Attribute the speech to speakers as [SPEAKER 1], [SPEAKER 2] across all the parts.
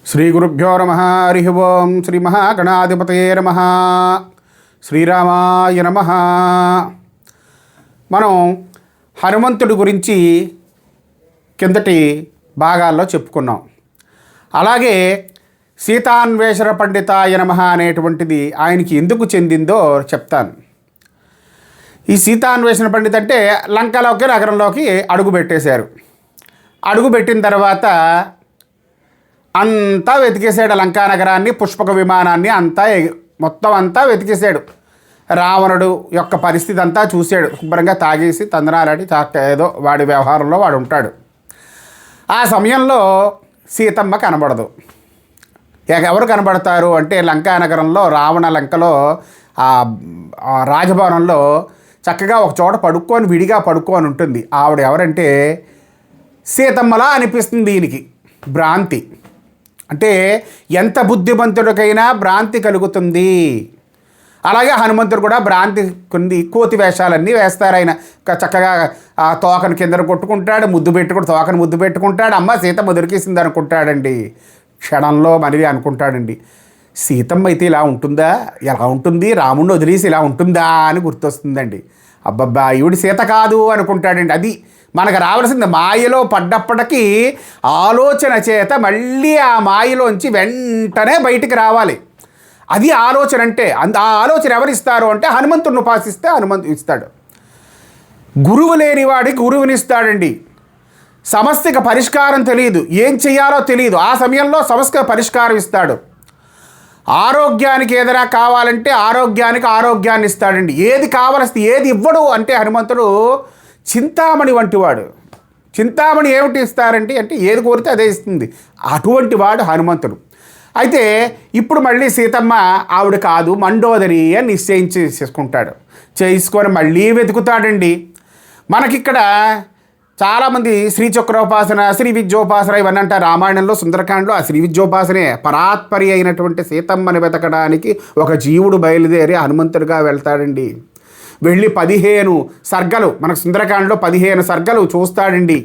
[SPEAKER 1] శ్రీ గురుభ్యో నమః. హరి ఓం. శ్రీ మహాగణాధిపతయే నమః. శ్రీరామాయ నమః. మనం హనుమంతుడి గురించి కిందటి భాగాల్లో చెప్పుకున్నాం. అలాగే సీతాన్వేషణ పండితాయ నమః అనేటువంటిది ఆయనకి ఎందుకు చెందిందో చెప్తాను. ఈ సీతాన్వేషణ పండిత అంటే లంకలోకి నగరంలోకి అడుగుపెట్టేశారు. అడుగుపెట్టిన తర్వాత అంతా వెతికేశాడు. లంకా నగరాన్ని, పుష్పక విమానాన్ని మొత్తం అంతా వెతికేశాడు. రావణుడు యొక్క పరిస్థితి అంతా చూశాడు. శుభ్రంగా తాగేసి తందనాలాడి ఏదో వాడి వ్యవహారంలో వాడు ఉంటాడు. ఆ సమయంలో సీతమ్మ కనబడదు. ఎవరు కనబడతారు అంటే లంకా నగరంలో రావణ లంకలో ఆ రాజభవనంలో చక్కగా ఒక చోట విడిగా పడుక్కొని ఉంటుంది. ఆవిడ ఎవరంటే సీతమ్మలా అనిపిస్తుంది. దీనికి భ్రాంతి అంటే ఎంత బుద్ధిమంతుడికైనా భ్రాంతి కలుగుతుంది. అలాగే హనుమంతుడు కూడా భ్రాంతి కొన్ని కోతి వేషాలన్నీ వేస్తారు. ఆయన చక్కగా ఆ తోకను కింద కొట్టుకుంటాడు, తోకను ముద్దు పెట్టుకుంటాడు. అమ్మ సీతమ్మ దొరికేసింది అనుకుంటాడండి. క్షణంలో మరి అనుకుంటాడండి, సీతమ్మ అయితే ఇలా ఉంటుందా, ఎలా ఉంటుంది, రాముడిని వదిలేసి ఇలా ఉంటుందా అని గుర్తొస్తుందండి. అబ్బబ్బా ఈవిడి సీత కాదు అనుకుంటాడండి. అది మనకు రావాల్సింది. మాయలో పడ్డప్పటికీ ఆలోచన చేత మళ్ళీ ఆ మాయలోంచి వెంటనే బయటికి రావాలి. అది ఆలోచన అంటే. ఆ ఆలోచన ఎవరిస్తారు అంటే హనుమంతుడిని ఉపాసిస్తే హనుమంతుడు ఇస్తాడు. గురువు లేని వాడికి గురువునిస్తాడండి. సమస్యకు పరిష్కారం తెలియదు, ఏం చెయ్యాలో తెలియదు, ఆ సమయంలో సమస్యకు పరిష్కారం ఇస్తాడు. ఆరోగ్యానికి ఏదైనా కావాలంటే ఆరోగ్యాన్ని ఇస్తాడండి. ఏది కావాల్సి ఏది ఇవ్వడు అంటే హనుమంతుడు చింతామణి వంటివాడు. చింతామణి ఏమిటి ఇస్తారంటే అంటే ఏది కోరితే అదే ఇస్తుంది. అటువంటి వాడు హనుమంతుడు. అయితే ఇప్పుడు మళ్ళీ సీతమ్మ ఆవిడ కాదు మండోదరి అని నిశ్చయించేసుకుంటాడు. చేసుకొని మళ్ళీ వెతుకుతాడండి. మనకిక్కడ చాలామంది శ్రీచక్రోపాసన, శ్రీ విద్యోపాసన ఇవన్నీ అంటారు. రామాయణంలో సుందరకాండలో ఆ శ్రీ విద్యోపాసనే పరాత్పరి అయినటువంటి సీతమ్మని వెతకడానికి ఒక జీవుడు బయలుదేరి హనుమంతుడిగా వెళ్తాడండి. వెళ్ళి 15 సర్గలు, మనకు సుందరకాండలో 15 సర్గలు చూస్తాడండి.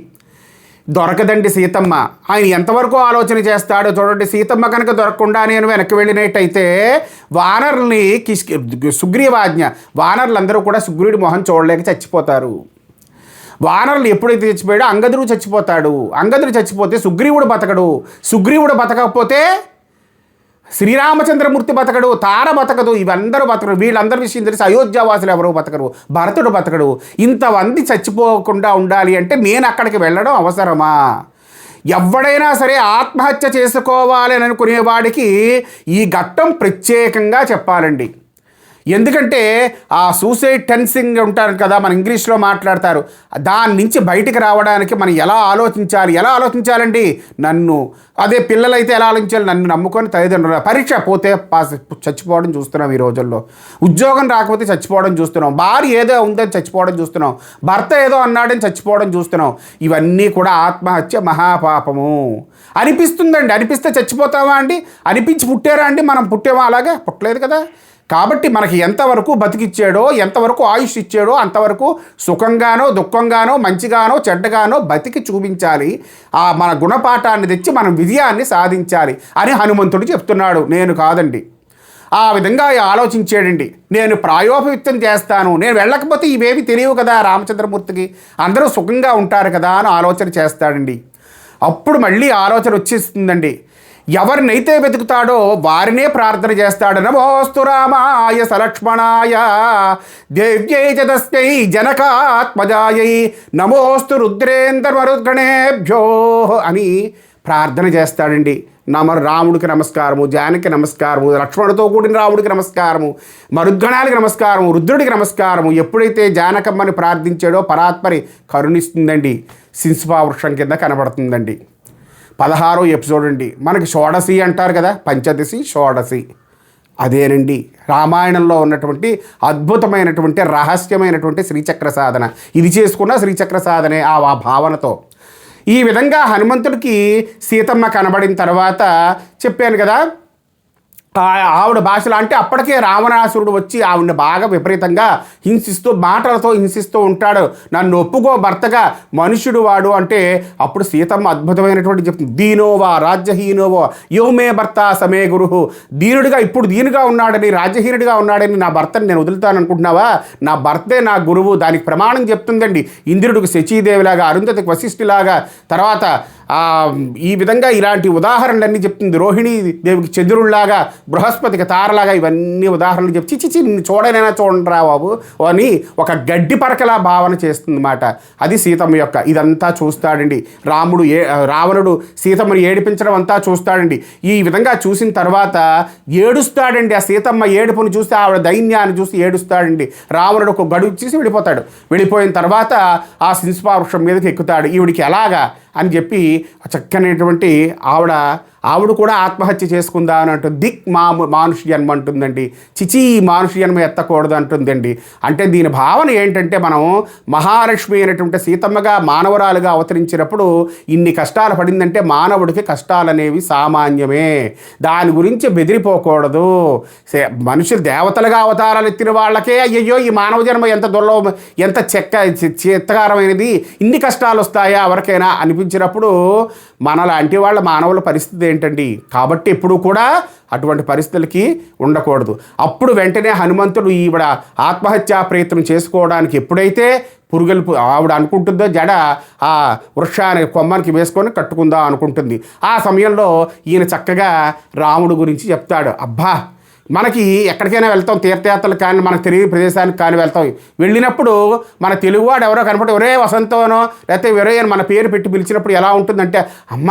[SPEAKER 1] దొరకదండి సీతమ్మ. ఆయన ఎంతవరకు ఆలోచన చేస్తాడో చూడండి. సీతమ్మ కనుక దొరకకుండా నేను వెనక్కి వెళ్ళినట్టయితే వానరుల్ని సుగ్రీవాజ్ఞ, వానరులందరూ కూడా సుగ్రీవుడి మొహం చూడలేక చచ్చిపోతారు. వానరులు ఎప్పుడైతే చచ్చిపోయాడో అంగదుడు చచ్చిపోతాడు. అంగదుడు చచ్చిపోతే సుగ్రీవుడు బతకడు. సుగ్రీవుడు బతకకపోతే శ్రీరామచంద్రమూర్తి బతకడు, తార బతకదు, ఇవందరూ బతకడు. వీళ్ళందరి విషయం తెలిసి అయోధ్యావాసులు ఎవరు బతకరు, భరతుడు బతకడు. ఇంతమంది చచ్చిపోకుండా ఉండాలి అంటే నేను అక్కడికి వెళ్ళడం అవసరమా? ఎవడైనా సరే ఆత్మహత్య చేసుకోవాలి అని అనుకునేవాడికి ఈ ఘట్టం ప్రత్యేకంగా చెప్పాలండి. ఎందుకంటే ఆ సూసైడ్ టెన్సింగ్ ఉంటారు కదా, మన ఇంగ్లీష్లో మాట్లాడతారు. దాని నుంచి బయటికి రావడానికి మనం ఎలా ఆలోచించాలండి? అదే పిల్లలైతే ఎలా ఆలోచించాలి? నన్ను నమ్ముకొని తల్లిదండ్రులు, పరీక్ష పోతే చచ్చిపోవడం చూస్తున్నాం ఈ రోజుల్లో. ఉద్యోగం రాకపోతే చచ్చిపోవడం చూస్తున్నాం. భార్య ఏదో ఉందని చచ్చిపోవడం చూస్తున్నాం. భర్త ఏదో అన్నాడని చచ్చిపోవడం చూస్తున్నాం. ఇవన్నీ కూడా ఆత్మహత్య మహాపాపము అనిపిస్తుందండి. అనిపిస్తే చచ్చిపోతామా అండి? అనిపించి పుట్టారా అండి? మనం పుట్టామా? అలాగే పుట్టలేదు కదా. కాబట్టి మనకి ఎంతవరకు బతికిచ్చాడో, ఎంతవరకు ఆయుష్ ఇచ్చాడో అంతవరకు సుఖంగానో దుఃఖంగానో మంచిగానో చెడ్డగానో బతికి చూపించాలి. మన గుణపాఠాన్ని తెచ్చి మనం విజయాన్ని సాధించాలి అని హనుమంతుడు చెప్తున్నాడు. నేను కాదండి. ఆ విధంగా ఆలోచించాడండి. నేను ప్రాయోపవిత్తం చేస్తాను, నేను వెళ్ళకపోతే ఇవేవి తెలియవు కదా రామచంద్రమూర్తికి, అందరూ సుఖంగా ఉంటారు కదా అని ఆలోచన చేస్తాడండి. అప్పుడు మళ్ళీ ఆలోచన వచ్చేస్తుందండి. ఎవరినైతే వెతుకుతాడో వారినే ప్రార్థన చేస్తాడు. నమోస్తు రామాయ సలక్ష్మణాయ దేవ్యై చదస్యై జనకాత్మజాయై నమోస్తు రుద్రేంద్రమరుద్గణేభ్యో అని ప్రార్థన చేస్తాడండి. రాముడికి నమస్కారము, జానకి నమస్కారము, లక్ష్మణుడితో కూడిన రాముడికి నమస్కారము, మరుద్గణాలకి నమస్కారము, రుద్రుడికి నమస్కారము. ఎప్పుడైతే జానకమ్మని ప్రార్థించాడో పరాత్పరి కరుణిస్తుందండి. సింసుపా వృక్షం కింద కనబడుతుందండి. 16వ ఎపిసోడ్ అండి. మనకి షోడశి అంటారు కదా, పంచదశి షోడశి అదేనండి రామాయణంలో ఉన్నటువంటి అద్భుతమైనటువంటి రహస్యమైనటువంటి శ్రీచక్ర సాధన. ఇది చేసుకున్న శ్రీచక్ర సాధనే ఆ భావనతో. ఈ విధంగా హనుమంతుడికి సీతమ్మ కనబడిన తర్వాత చెప్పాను కదా, ఆవిడ భాషలో అంటే అప్పటికే రావణాసురుడు వచ్చి ఆవిడని బాగా విపరీతంగా హింసిస్తూ మాటలతో హింసిస్తూ ఉంటాడు. నన్ను ఒప్పుకో భర్తగా, మనుషుడు వాడు అంటే అప్పుడు సీతమ్మ అద్భుతమైనటువంటి చెప్తుంది, దీనోవా రాజ్యహీనోవో యోమే భర్త సమే గురు. దీనుడిగా ఇప్పుడు దీనుగా ఉన్నాడని, రాజ్యహీనుడిగా ఉన్నాడని నా భర్తని నేను వదులుతాను అనుకుంటున్నావా? నా భర్తే నా గురువు. దానికి ప్రమాణం చెప్తుందండి. ఇంద్రుడికి శచీదేవిలాగా, అరుంధతికి వశిష్ఠిలాగా, తర్వాత ఈ విధంగా ఇలాంటి ఉదాహరణలన్నీ చెప్తుంది. రోహిణీ దేవికి చంద్రుడిలాగా, బృహస్పతికి తారలాగా, ఇవన్నీ ఉదాహరణలు చెప్పి చిచి చూడనైనా చూడరా బాబు అని ఒక గడ్డి పరకలా భావన చేస్తుందన్నమాట. అది సీతమ్మ యొక్క ఇదంతా చూస్తాడండి. రావణుడు సీతమ్మని ఏడిపించడం అంతా చూస్తాడండి. ఈ విధంగా చూసిన తర్వాత ఏడుస్తాడండి. ఆ సీతమ్మ ఏడుపుని చూస్తే, ఆవిడ దైన్యాన్ని చూసి ఏడుస్తాడండి. రావణుడు ఒక గడువు చూసి వెళ్ళిపోతాడు. వెళ్ళిపోయిన తర్వాత ఆ శింస్పావృక్షం మీదకి ఎక్కుతాడు. ఈవిడికి ఎలాగా అని చెప్పి చక్కనటువంటి ఆవిడ కూడా ఆత్మహత్య చేసుకుందా అని అంటుంది. మానుష జన్మ అంటుందండి. చిచి మానుష జన్మ ఎత్తకూడదు అంటుందండి. అంటే దీని భావన ఏంటంటే, మనం మహాలక్ష్మి అయినటువంటి సీతమ్మగా మానవరాలుగా అవతరించినప్పుడు ఇన్ని కష్టాలు పడిందంటే మానవుడికి కష్టాలు అనేవి సామాన్యమే. దాని గురించి బెదిరిపోకూడదు. మనుషులు దేవతలుగా అవతారాలు ఎత్తిన వాళ్ళకే అయ్యయ్యో ఈ మానవ జన్మ ఎంత దుర్లభం, ఎంత చెత్తకారమైనది, ఇన్ని కష్టాలు వస్తాయా ఎవరికైనా అనిపించినప్పుడు మనలాంటి వాళ్ళ మానవుల పరిస్థితి ఏంటండి? కాబట్టి ఎప్పుడు కూడా అటువంటి పరిస్థితులకి ఉండకూడదు. అప్పుడు వెంటనే హనుమంతుడు ఈవిడ ఆత్మహత్యా ప్రయత్నం చేసుకోవడానికి ఎప్పుడైతే పురుగల్పు ఆవిడ అనుకుంటుందో జడ ఆ వృక్షానికి కొమ్మనికి వేసుకొని కట్టుకుందాం అనుకుంటుంది. ఆ సమయంలో ఈయన చక్కగా రాముడు గురించి చెప్తాడు. అబ్బా, మనకి ఎక్కడికైనా వెళ్తాం, తీర్థయాత్రలకు కానీ, మనకు తెలియని ప్రదేశానికి కానీ వెళ్తాం. వెళ్ళినప్పుడు మన తెలుగువాడు ఎవరో కనపడి ఒరే వసంతోనో లేకపోతే ఒరే అని మన పేరు పెట్టి పిలిచినప్పుడు ఎలా ఉంటుందంటే, అమ్మ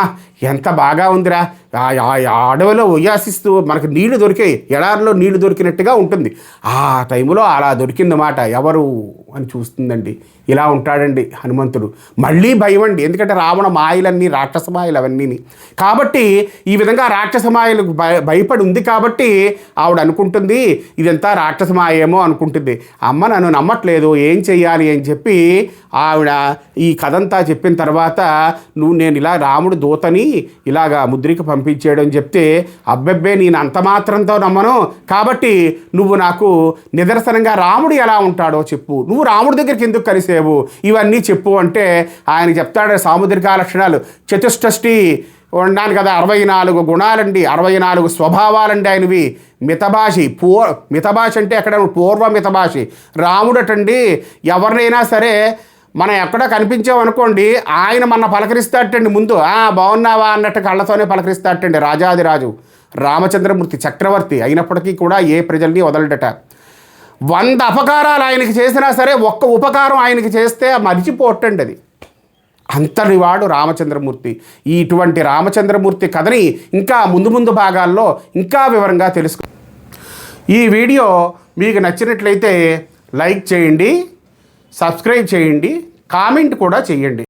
[SPEAKER 1] ఎంత బాగా ఉందిరా, అడవిలో ఉయ్యాసిస్తూ మనకు నీళ్లు దొరికాయి, ఎడారిలో నీళ్లు దొరికినట్టుగా ఉంటుంది. ఆ టైంలో అలా దొరికిందన్నమాట. ఎవరు అని చూస్తుందండి. ఇలా ఉంటాడండి హనుమంతుడు. మళ్ళీ భయం అండి, ఎందుకంటే రావణ మాయలన్నీ రాక్షస మాయలు అవన్నీ. కాబట్టి ఈ విధంగా రాక్షస మాయలకు భయపడి ఉంది కాబట్టి ఆవిడ అనుకుంటుంది ఇదంతా రాక్షస మాయేమో అనుకుంటుంది. అమ్మ నన్ను నమ్మట్లేదు, ఏం చెయ్యాలి అని చెప్పి ఆవిడ ఈ కథంతా చెప్పిన తర్వాత, నేను ఇలా రాముడు దూతని ఇలాగా ముద్రికి పంపించేయడం చెప్తే, అబ్బెబ్బే నేను అంత మాత్రంతో నమ్మను, కాబట్టి నువ్వు నాకు నిదర్శనంగా రాముడు ఎలా ఉంటాడో చెప్పు, నువ్వు రాముడి దగ్గరికి ఎందుకు కలిసేవు, ఇవన్నీ చెప్పు అంటే ఆయన చెప్తాడు సాముద్రిక లక్షణాలు. చతుష్టష్టి ఉన్నాను కదా, 64 గుణాలండి, 64 స్వభావాలండి ఆయనవి. మితభాషి అంటే అక్కడ పూర్వ మితభాషి. రాముడటండి ఎవరినైనా సరే మనం ఎక్కడో కనిపించామనుకోండి, ఆయన మన పలకరిస్తాటండి. ముందు బాగున్నావా అన్నట్టు కళ్ళతోనే పలకరిస్తాటండి. రాజాదిరాజు రామచంద్రమూర్తి చక్రవర్తి అయినప్పటికీ కూడా ఏ ప్రజల్ని వదలడట. 100 అపకారాలు ఆయనకి చేసినా సరే ఒక్క ఉపకారం ఆయనకి చేస్తే మరిచిపోటండి. అది అంతటివాడు రామచంద్రమూర్తి. ఇటువంటి రామచంద్రమూర్తి కథని ఇంకా ముందు భాగాల్లో ఇంకా వివరంగా తెలుసుకో. ఈ వీడియో మీకు నచ్చినట్లయితే లైక్ చేయండి, సబ్స్క్రైబ్ చేయండి, కామెంట్ కూడా చేయండి.